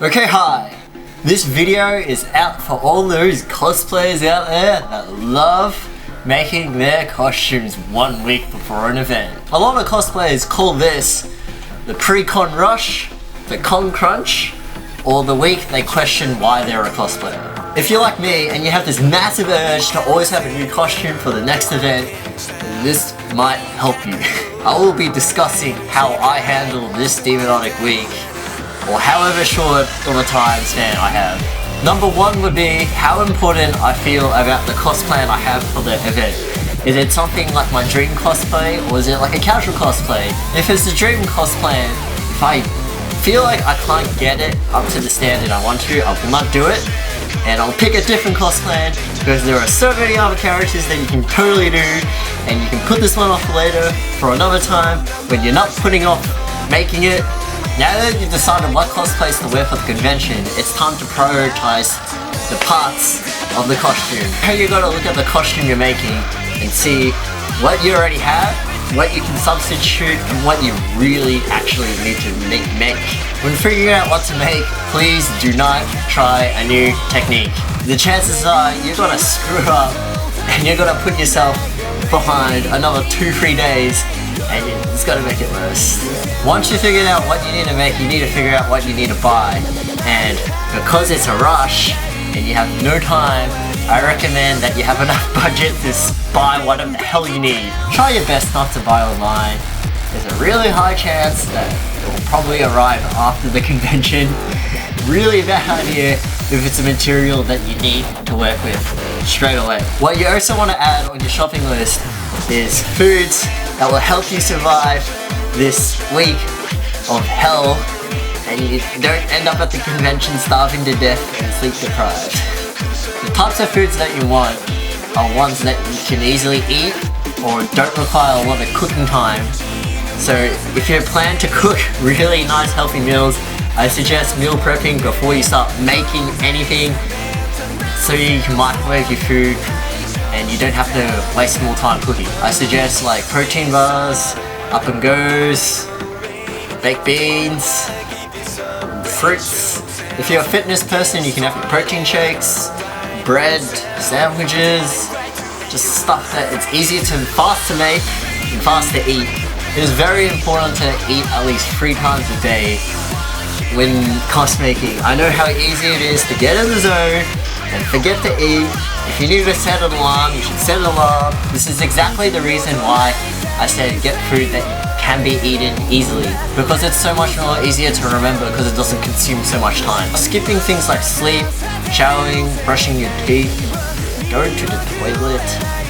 Okay, hi! This video is out for all those cosplayers out there that love making their costumes 1 week before an event. A lot of cosplayers call this the pre-con rush, the con crunch, or the week they question why they're a cosplayer. If you're like me and you have this massive urge to always have a new costume for the next event, this might help you. I will be discussing how I handle this Demonic week, or however short of a time span I have. Number one would be how important I feel about the cosplay I have for the event. Is it something like my dream cosplay, or is it like a casual cosplay? If it's a dream cosplay, if I feel like I can't get it up to the standard I want to, I will not do it, and I'll pick a different cosplay because there are so many other characters that you can totally do, and you can put this one off later for another time when you're not putting off making it. Now that you've decided what cosplays to wear for the convention, it's time to prioritize the parts of the costume. Now you gotta look at the costume you're making and see what you already have, what you can substitute, and what you really actually need to make. When figuring out what to make, please do not try a new technique. The chances are you're gonna screw up and you're gonna put yourself behind another 2-3 days, and it's gonna make it worse. Once you figure out what you need to make, you need to figure out what you need to buy. And because it's a rush and you have no time, I recommend that you have enough budget to buy whatever the hell you need. Try your best not to buy online. There's a really high chance that it will probably arrive after the convention. Really bad idea if it's a material that you need to work with straight away. What you also want to add on your shopping list is foods that will help you survive this week of hell and you don't end up at the convention starving to death and sleep deprived. The types of foods that you want are ones that you can easily eat or don't require a lot of cooking time. So if you plan to cook really nice healthy meals, I suggest meal prepping before you start making anything so you can microwave your food and you don't have to waste more time cooking. I suggest like protein bars, up and goes, baked beans, fruits. If you're a fitness person, you can have your protein shakes, bread, sandwiches, just stuff that it's easier to fast to make and fast to eat. It is very important to eat at least 3 times a day when cosmaking. I know how easy it is to get in the zone and forget to eat. If you need to set an alarm, you should set an alarm. This is exactly the reason why I said get food that can be eaten easily, because it's so much more easier to remember because it doesn't consume so much time. Skipping things like sleep, showering, brushing your teeth, going to the toilet.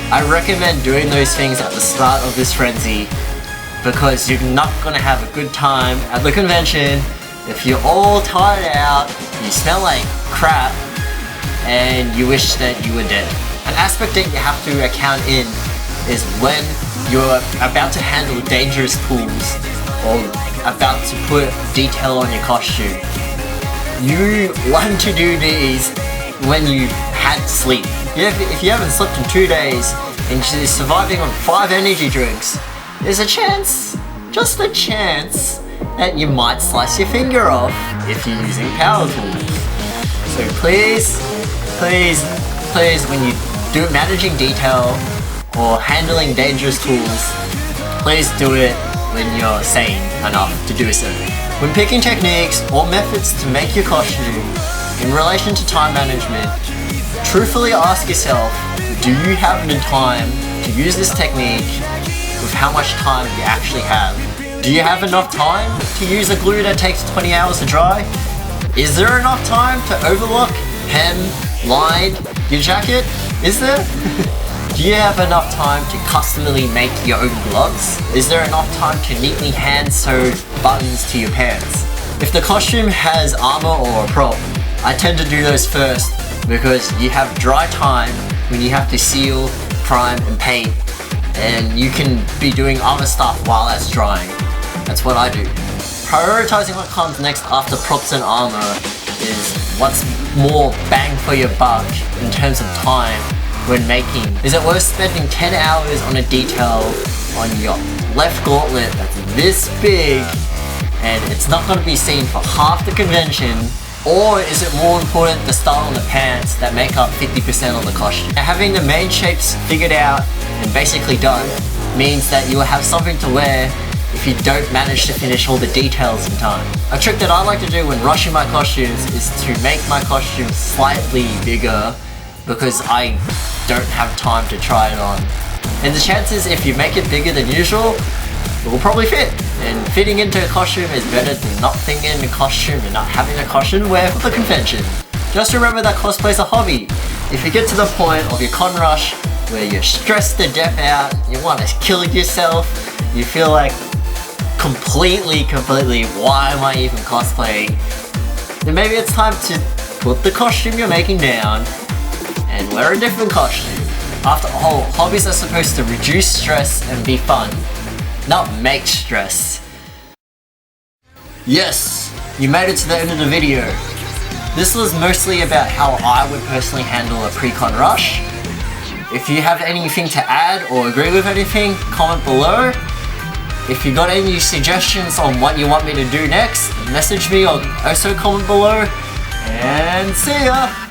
I recommend doing those things at the start of this frenzy because you're not going to have a good time at the convention if you're all tired out, you smell like crap, and you wish that you were dead. An aspect that you have to account in is when you're about to handle dangerous tools or about to put detail on your costume. You want to do these when you had sleep. If you haven't slept in 2 days and you're surviving on 5 energy drinks, there's a chance, just a chance, that you might slice your finger off if you're using power tools. So please, when you do managing detail or handling dangerous tools, please do it when you're sane enough to do so. When picking techniques or methods to make your costume in relation to time management, truthfully ask yourself, do you have the time to use this technique with how much time you actually have? Do you have enough time to use a glue that takes 20 hours to dry? Is there enough time to overlock, hem, line your jacket? Is there? Do you have enough time to customly make your own gloves? Is there enough time to neatly hand sew buttons to your pants? If the costume has armor or a prop, I tend to do those first because you have dry time when you have to seal, prime, and paint, and you can be doing other stuff while that's drying. That's what I do. Prioritizing what comes next after props and armor is what's more bang for your buck in terms of time when making. Is it worth spending 10 hours on a detail on your left gauntlet that's this big and it's not going to be seen for half the convention Or is it more important the style and the pants that make up 50% of the costume? Now, having the main shapes figured out and basically done means that you will have something to wear if you don't manage to finish all the details in time. A trick that I like to do when rushing my costumes is to make my costume slightly bigger because I don't have time to try it on. And the chances if you make it bigger than usual, it will probably fit. And fitting into a costume is better than not fitting in a costume and not having a costume to wear for the convention. Just remember that cosplay is a hobby. If you get to the point of your con rush where you're stressed to death out, you want to kill yourself, you feel like completely, why am I even cosplaying? Then maybe it's time to put the costume you're making down and wear a different costume. After all, hobbies are supposed to reduce stress and be fun, not make stress. Yes, you made it to the end of the video. This was mostly about how I would personally handle a pre-con rush. If you have anything to add or agree with anything, comment below. If you got any suggestions on what you want me to do next, message me or also comment below. And see ya!